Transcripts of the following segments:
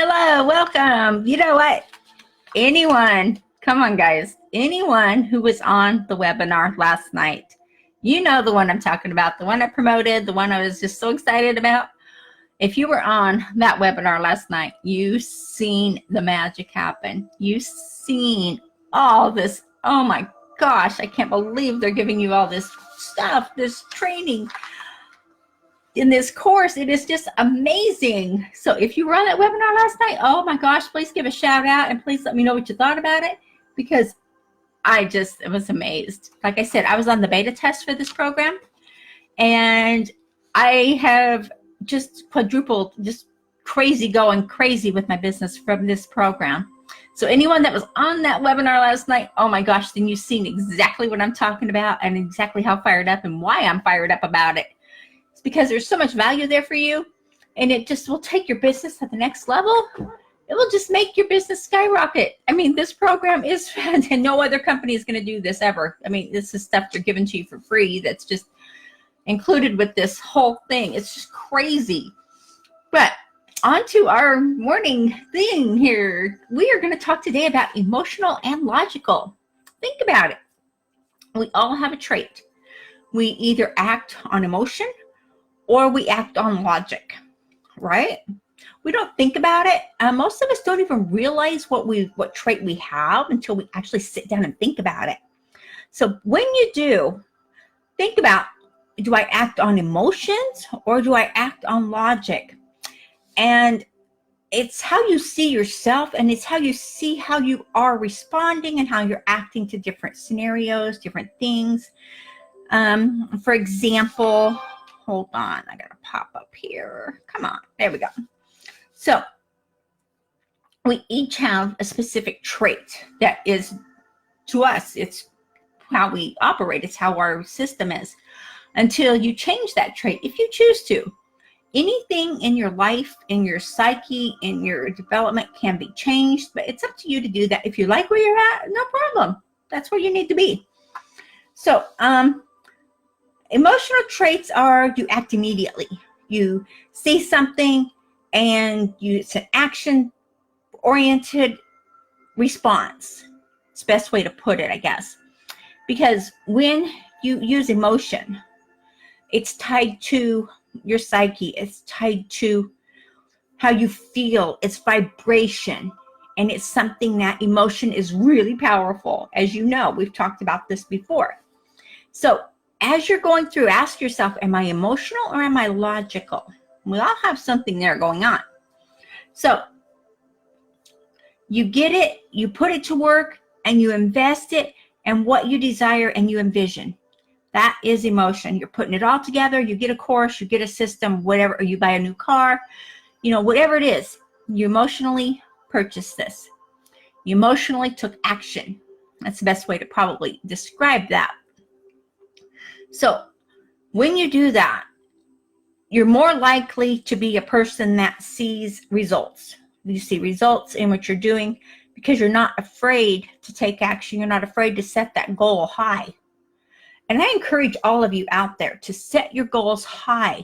Hello, welcome. You know what? Anyone, come on guys, anyone who was on the webinar last night, you know the one I'm talking about, the one I promoted, the one I was just so excited about. If you were on that webinar last night, you seen the magic happen. You seen all this. Oh my gosh, I can't believe they're giving you all this stuff, this training in this course. It is just amazing. So if you were on that webinar last night, oh my gosh, please give a shout out and please let me know what you thought about it, because I was amazed. Like I said, I was on the beta test for this program, and I have just quadrupled, just going crazy with my business from this program. So anyone that was on that webinar last night, oh my gosh, then you've seen exactly what I'm talking about and exactly how fired up and why I'm fired up about it. It's because there's so much value there for you, and it just will take your business to the next level. It will just make your business skyrocket. I mean, this program is, and no other company is going to do this ever. I mean, this is stuff they're giving to you for free that's just included with this whole thing. It's just crazy. But on to our morning thing here. We are going to talk today about emotional and logical. Think about it. We all have a trait. We either act on emotion or we act on logic, right? We don't think about it. Most of us don't even realize what trait we have until we actually sit down and think about it. So when you do, think about, do I act on emotions or do I act on logic? And it's how you see yourself, and it's how you see how you are responding and how you're acting to different scenarios, different things. For example, hold on, I gotta pop up here. Come on, there we go. So we each have a specific trait that is, to us, it's how we operate, it's how our system is, until you change that trait, if you choose to. Anything in your life, in your psyche, in your development can be changed, but it's up to you to do that. If you like where you're at, no problem. That's where you need to be. So, emotional traits are, you act immediately. You say something and it's an action-oriented response. It's the best way to put it, I guess. Because when you use emotion, it's tied to your psyche. It's tied to how you feel. It's vibration. And it's something that emotion is really powerful. As you know, we've talked about this before. So as you're going through, ask yourself, am I emotional or am I logical? We all have something there going on. So you get it, you put it to work, and you invest it in what you desire and you envision. That is emotion. You're putting it all together. You get a course, you get a system, whatever, or you buy a new car, whatever it is, you emotionally purchased this. You emotionally took action. That's the best way to probably describe that. So when you do that, you're more likely to be a person that sees results. You see results in what you're doing because you're not afraid to take action. You're not afraid to set that goal high. And I encourage all of you out there to set your goals high.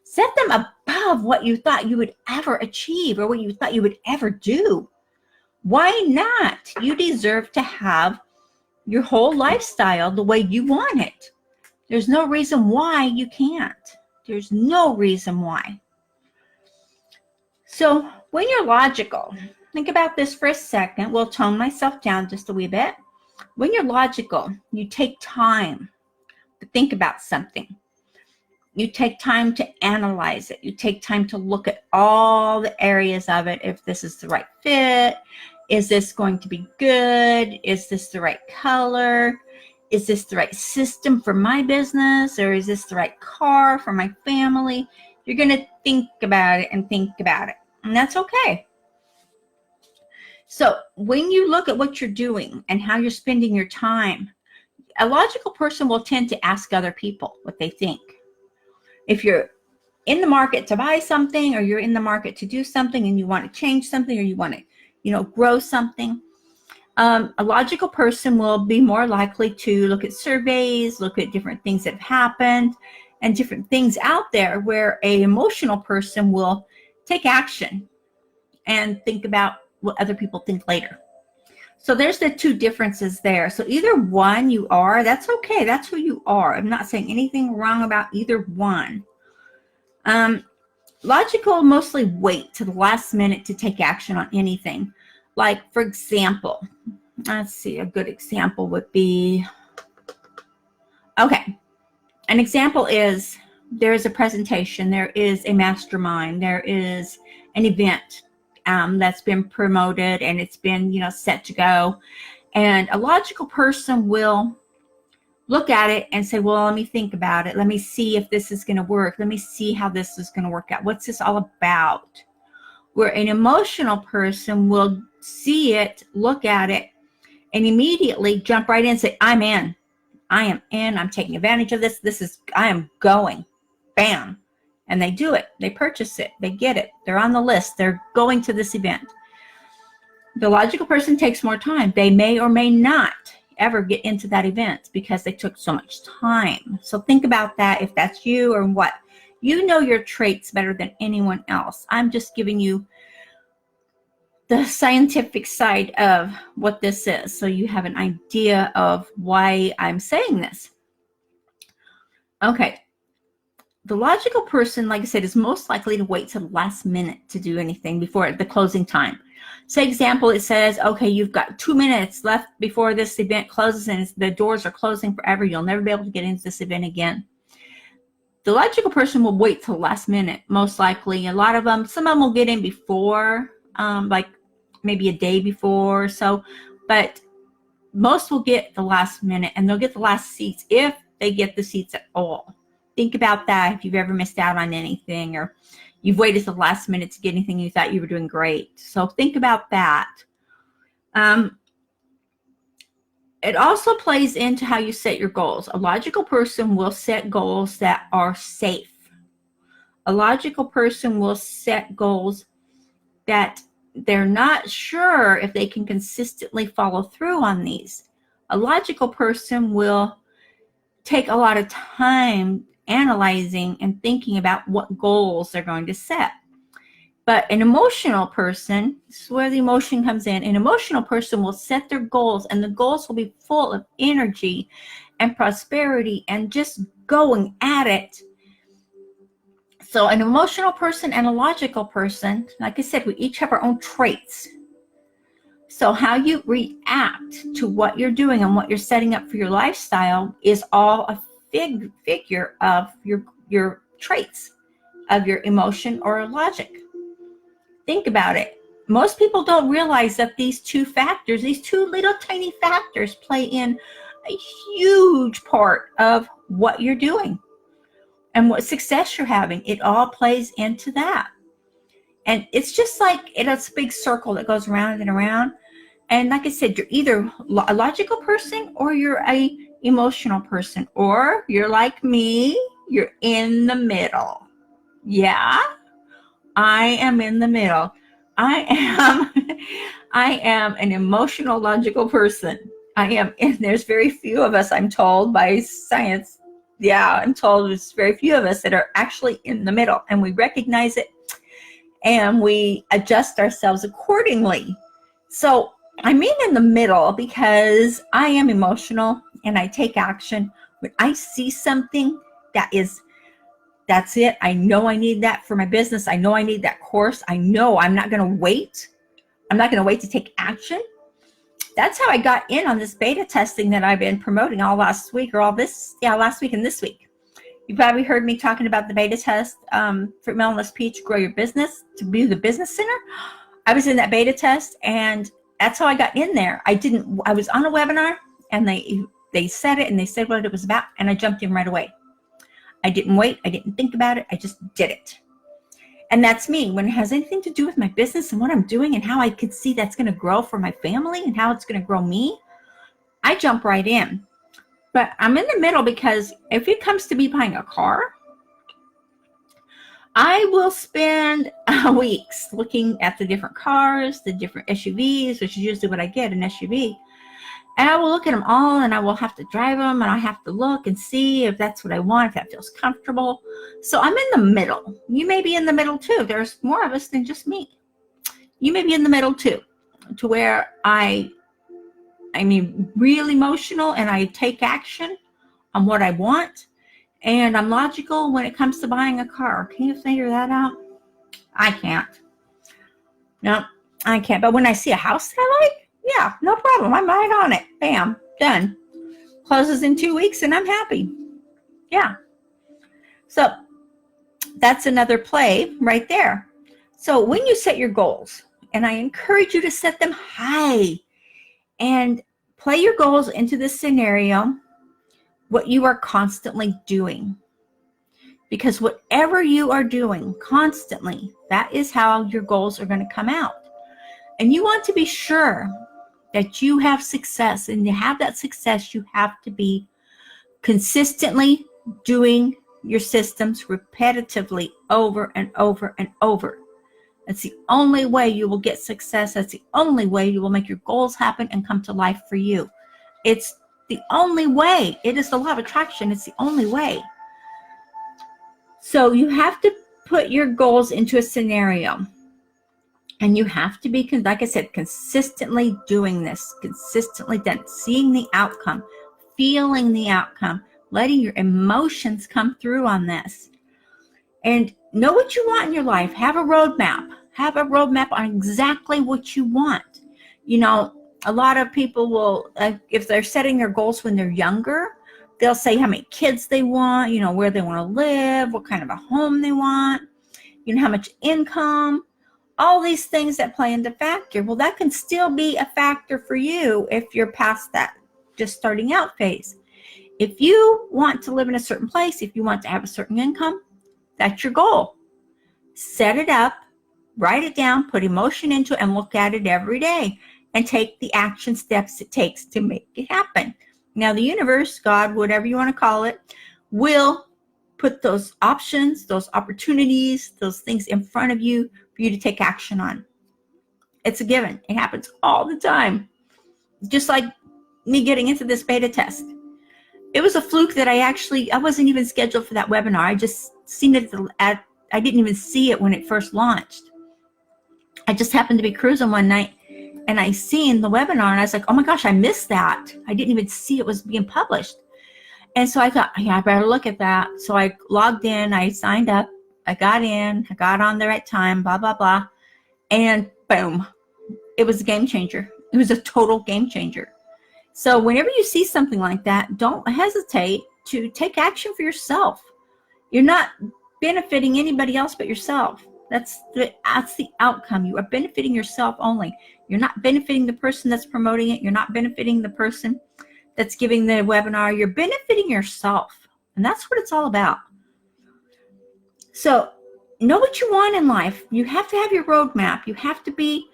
Set them above what you thought you would ever achieve or what you thought you would ever do. Why not? You deserve to have your whole lifestyle the way you want it. There's no reason why you can't. There's no reason why. So when you're logical, think about this for a second. We'll tone myself down just a wee bit. When you're logical, you take time to think about something. You take time to analyze it. You take time to look at all the areas of it. If this is the right fit, is this going to be good? Is this the right color? Is this the right system for my business? Or is this the right car for my family? You're going to think about it and think about it. And that's okay. So when you look at what you're doing and how you're spending your time, a logical person will tend to ask other people what they think. If you're in the market to buy something, or you're in the market to do something and you want to change something, or you want to, grow something, a logical person will be more likely to look at surveys, look at different things that have happened and different things out there, where an emotional person will take action and think about what other people think later. So there's the two differences there. So either one you are, that's okay. That's who you are. I'm not saying anything wrong about either one. Logical mostly wait to the last minute to take action on anything. Like, for example, let's see, a good example would be, okay, an example is there is a presentation, there is a mastermind, there is an event that's been promoted and it's been, set to go. And a logical person will look at it and say, well, let me think about it. Let me see if this is going to work. Let me see how this is going to work out. What's this all about? Where an emotional person will see it, look at it, and immediately jump right in and say, I'm in. I am in. I'm taking advantage of this. I am going. Bam. And they do it. They purchase it. They get it. They're on the list. They're going to this event. The logical person takes more time. They may or may not ever get into that event because they took so much time. So think about that if that's you or what. You know your traits better than anyone else. I'm just giving you the scientific side of what this is so you have an idea of why I'm saying this. Okay. The logical person, like I said, is most likely to wait till the last minute to do anything before the closing time. Say example, it says, okay, you've got 2 minutes left before this event closes and the doors are closing forever. You'll never be able to get into this event again. The logical person will wait till the last minute, most likely. A lot of them, some of them will get in before, like maybe a day before or so, but most will get the last minute and they'll get the last seats if they get the seats at all. Think about that if you've ever missed out on anything or you've waited till the last minute to get anything you thought you were doing great. So think about that. It also plays into how you set your goals. A logical person will set goals that are safe. A logical person will set goals that they're not sure if they can consistently follow through on these. A logical person will take a lot of time analyzing and thinking about what goals they're going to set. But an emotional person, this is where the emotion comes in, an emotional person will set their goals and the goals will be full of energy and prosperity and just going at it. So an emotional person and a logical person, like I said, we each have our own traits. So how you react to what you're doing and what you're setting up for your lifestyle is all a figure of your traits, of your emotion or logic. Think about it. Most people don't realize that these two factors, these two little tiny factors play in a huge part of what you're doing and what success you're having. It all plays into that. And it's just like it's a big circle that goes around and around. And like I said, you're either a logical person or you're a emotional person, or you're like me, you're in the middle. Yeah, I am in the middle. I am an emotional, logical person. And there's very few of us, I'm told by science. Yeah, I'm told there's very few of us that are actually in the middle, and we recognize it and we adjust ourselves accordingly. So I mean in the middle because I am emotional and I take action. When I see something that's it. I know I need that for my business. I know I need that course. I know I'm not going to wait. I'm not going to wait to take action. That's how I got in on this beta testing that I've been promoting last week and this week. You probably heard me talking about the beta test for Melonless Peach, Grow Your Business, to be the business center. I was in that beta test, and that's how I got in there. I was on a webinar, and they said it, and they said what it was about, and I jumped in right away. I didn't wait. I didn't think about it. I just did it. And that's me. When it has anything to do with my business and what I'm doing and how I could see that's going to grow for my family and how it's going to grow me, I jump right in. But I'm in the middle because if it comes to me buying a car, I will spend weeks looking at the different cars, the different SUVs, which is usually what I get, an SUV. And I will look at them all, and I will have to drive them, and I have to look and see if that's what I want, if that feels comfortable. So I'm in the middle. You may be in the middle too. There's more of us than just me. You may be in the middle too, to where I'm real emotional and I take action on what I want, and I'm logical when it comes to buying a car. Can you figure that out? I can't. No, I can't. But when I see a house that I like, yeah, no problem. I'm right on it. Bam, done. Closes in 2 weeks and I'm happy. Yeah. So that's another play right there. So when you set your goals, and I encourage you to set them high and play your goals into this scenario, what you are constantly doing. Because whatever you are doing constantly, that is how your goals are going to come out. And you want to be sure that you have success. And to have that success, you have to be consistently doing your systems repetitively over and over and over. That's the only way you will get success. That's the only way you will make your goals happen and come to life for you. It's the only way. It is the law of attraction. It's the only way. So you have to put your goals into a scenario. And you have to be, like I said, consistently doing this, consistently done, seeing the outcome, feeling the outcome, letting your emotions come through on this. And know what you want in your life. Have a roadmap. Have a roadmap on exactly what you want. You know, a lot of people will, if they're setting their goals when they're younger, they'll say how many kids they want, you know, where they want to live, what kind of a home they want, you know, how much income. All these things that play into factor. Well, that can still be a factor for you if you're past that just starting out phase. If you want to live in a certain place, if you want to have a certain income, that's your goal. Set it up, write it down, put emotion into it, and look at it every day and take the action steps it takes to make it happen. Now, the universe, God, whatever you want to call it, will put those options, those opportunities, those things in front of you for you to take action on. It's a given. It happens all the time. Just like me getting into this beta test. It was a fluke that I wasn't even scheduled for that webinar. I just seen it I didn't even see it when it first launched. I just happened to be cruising one night and I seen the webinar and I was like, oh my gosh, I missed that. I didn't even see it was being published. And so I thought, yeah, I better look at that. So I logged in, I signed up, I got in, I got on there at time, blah, blah, blah. And boom, it was a game changer. It was a total game changer. So whenever you see something like that, don't hesitate to take action for yourself. You're not benefiting anybody else but yourself. That's the outcome. You are benefiting yourself only. You're not benefiting the person that's promoting it. You're not benefiting the person that's giving the webinar. You're benefiting yourself. And that's what it's all about. So know what you want in life. You have to have your roadmap. You have to be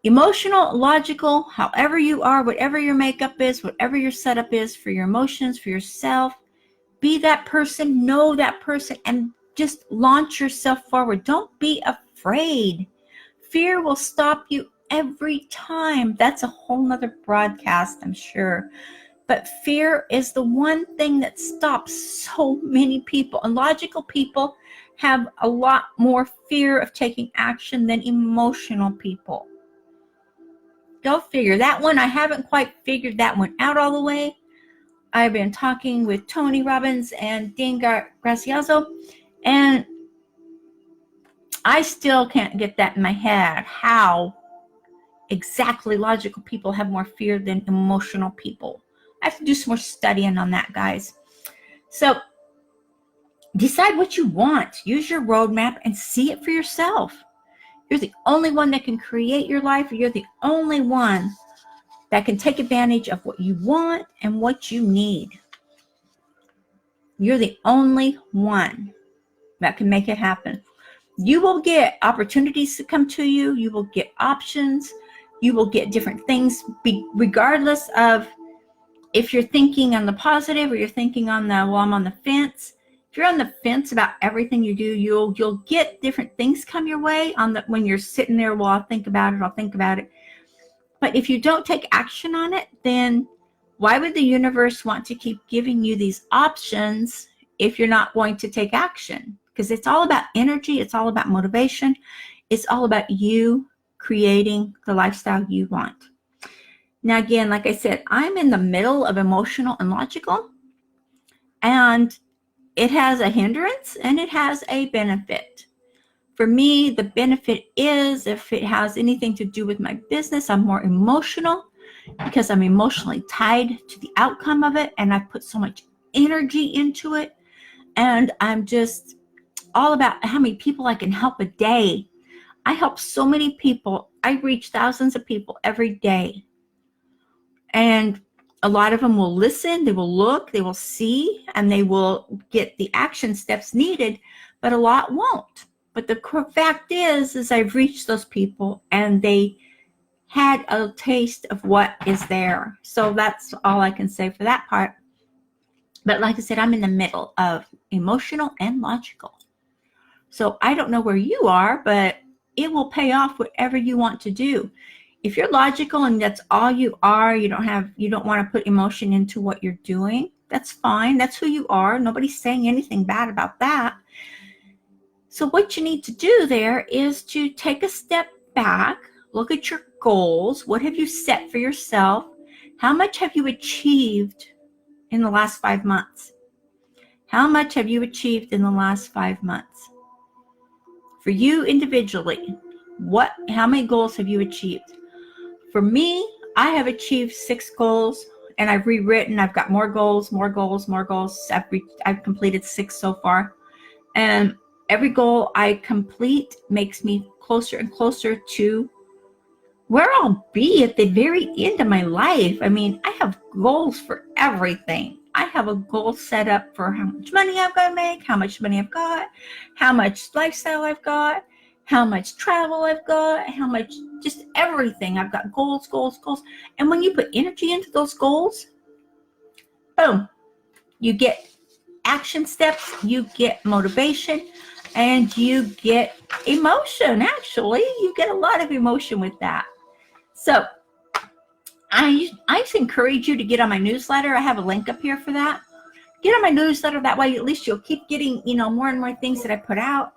emotional, logical, however you are, whatever your makeup is, whatever your setup is for your emotions, for yourself. Be that person, know that person, and just launch yourself forward. Don't be afraid. Fear will stop you every time. That's a whole nother broadcast, I'm sure. But fear is the one thing that stops so many people. And logical people have a lot more fear of taking action than emotional people. Go figure. That one, I haven't quite figured that one out all the way. I've been talking with Tony Robbins and Dean Grazioso, and I still can't get that in my head, how exactly logical people have more fear than emotional people. I have to do some more studying on that, guys. So decide what you want. Use your roadmap and see it for yourself. You're the only one that can create your life. You're the only one that can take advantage of what you want and what you need. You're the only one that can make it happen. You will get opportunities to come to you. You will get options. You will get different things, regardless of if you're thinking on the positive or you're thinking on the, well, I'm on the fence. If you're on the fence about everything you do, you'll get different things come your way when you're sitting there, well, I'll think about it. But if you don't take action on it, then why would the universe want to keep giving you these options if you're not going to take action? Because it's all about energy. It's all about motivation. It's all about you creating the lifestyle you want. Now, again, like I said, I'm in the middle of emotional and logical, and it has a hindrance and it has a benefit. For me, the benefit is if it has anything to do with my business, I'm more emotional because I'm emotionally tied to the outcome of it, and I put so much energy into it, and I'm just all about how many people I can help a day. I help so many people. I reach thousands of people every day. And a lot of them will listen, they will look, they will see, and they will get the action steps needed, but a lot won't. But the fact is I've reached those people and they had a taste of what is there. So that's all I can say for that part. But like I said, I'm in the middle of emotional and logical. So I don't know where you are, but it will pay off whatever you want to do. If you're logical and that's all you are, you don't want to put emotion into what you're doing, that's fine. That's who you are. Nobody's saying anything bad about that. So what you need to do there is to take a step back, look at your goals. What have you set for yourself? How much have you achieved in the last 5 months? How much have you achieved in the last 5 months? For you individually, how many goals have you achieved? For me, I have achieved 6 goals, and I've rewritten. I've got more goals. I've completed 6 so far. And every goal I complete makes me closer and closer to where I'll be at the very end of my life. I mean, I have goals for everything. I have a goal set up for how much money I've got to make, how much money I've got, how much lifestyle I've got, how much travel I've got, how much, just everything. I've got goals. And when you put energy into those goals, boom, you get action steps, you get motivation, and you get emotion. Actually, you get a lot of emotion with that. So I just encourage you to get on my newsletter. I have a link up here for that. Get on my newsletter. That way, at least you'll keep getting, more and more things that I put out.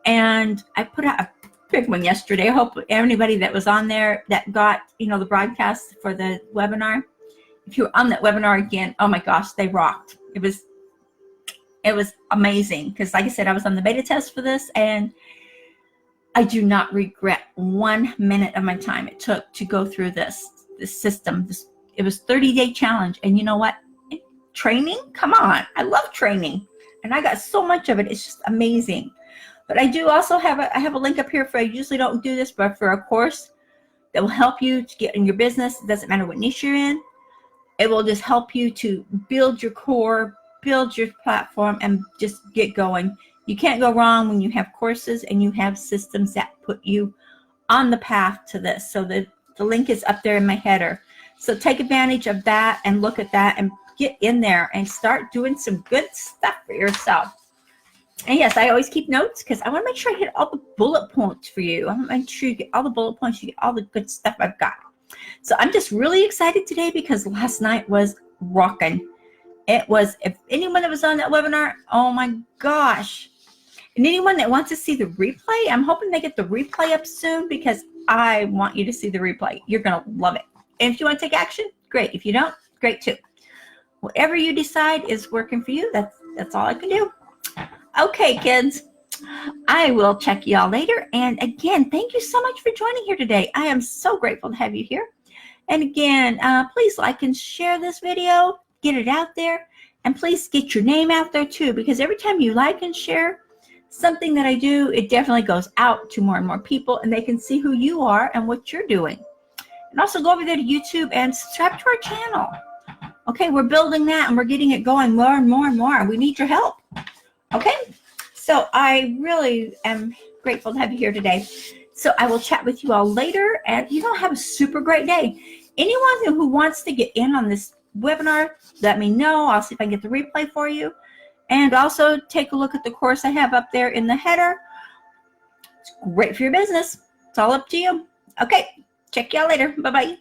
And I put out a big one yesterday. I hope anybody that was on there that got, the broadcast for the webinar, if you were on that webinar again, oh my gosh, they rocked. It was amazing because, like I said, I was on the beta test for this, and I do not regret 1 minute of my time it took to go through this system. It was 30-day challenge. And you know what? Training? Come on. I love training. And I got so much of it. It's just amazing. But I do also have a link up here for, I usually don't do this, but for a course that will help you to get in your business. It doesn't matter what niche you're in. It will just help you to build your core, build your platform, and just get going. You can't go wrong when you have courses and you have systems that put you on the path to this. So the link is up there in my header. So take advantage of that and look at that and get in there and start doing some good stuff for yourself. And yes, I always keep notes because I want to make sure I hit all the bullet points for you. I want to make sure you get all the bullet points, you get all the good stuff I've got. So I'm just really excited today because last night was rocking. It was, if anyone that was on that webinar, oh my gosh. And anyone that wants to see the replay, I'm hoping they get the replay up soon because I want you to see the replay. You're going to love it. And if you want to take action, great. If you don't, great too. Whatever you decide is working for you, that's all I can do. Okay, kids, I will check y'all later. And again, thank you so much for joining here today. I am so grateful to have you here. And again, please like and share this video, get it out there, and please get your name out there too, because every time you like and share something that I do, it definitely goes out to more and more people, and they can see who you are and what you're doing. And also go over there to YouTube and subscribe to our channel. Okay, we're building that and we're getting it going more and more and more. We need your help. Okay, so I really am grateful to have you here today. So I will chat with you all later, and have a super great day. Anyone who wants to get in on this webinar, let me know. I'll see if I can get the replay for you. And also take a look at the course I have up there in the header. It's great for your business. It's all up to you. Okay, check y'all later. Bye-bye.